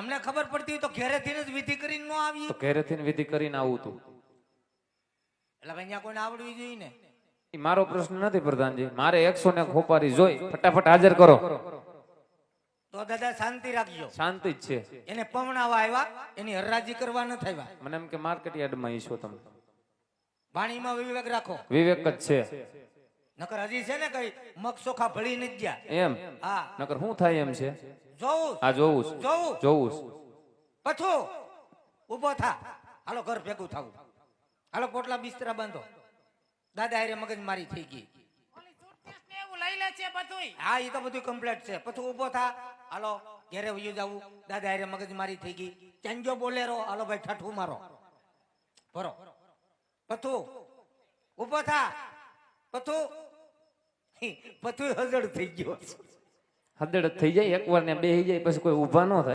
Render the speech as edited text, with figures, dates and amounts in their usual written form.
અમને ખબર પડતી હોય તો ઘેરેથી જ વિધિ કરીને ન આવીએ. તો ઘેરેથી વિધિ કરીને આવું તું. એટલે ભાઈ અહીંયા કોઈને આવડવી જોઈએ ને. ઈ મારો પ્રશ્ન નથી પ્રધાનજી, મારે 100 ને ખોપારી જોઈ, ફટાફટ હાજર કરો. તો દાદા શાંતિ રાખજો. શાંતિ જ છે. એને પવણાવા આવ્યા, એની હરરાજી કરવા ન થયા. મને એમ કે માર્કેટ યાર્ડમાં ઈ છો તમે. વાણીમાં વિવેક રાખો. વિવેક જ છે. નકર હજી છે ને કઈ મગ ચોખા ભળી નથી ગયા એમ. હા નકર શું થાય એમ છે. જોવું આ જોવું જોવું જોવું. પછું ઉભો થા. હાલો ઘર ભેગું થવું. હાલો પોટલા બિસ્તરા બાંધો. દાદા હારે મગજ મારી થઈ ગઈ. હા એ તો બધું કમ્પ્લીટ છે. પછી ઉભો થા. હાલો ઘેરે વયું જવું. દાદા હારે મગજ મારી થઈ ગઈ. ચાંજો બોલેરો. હાલો ભાઈ ઠઠું મારો ભરો. પથું ઉભો થા. પથું પથું હજડ થઈ ગયો. હદડ થઈ જાય એકવાર ને બેહી જાય પછી કોઈ ઊભા ન થાય.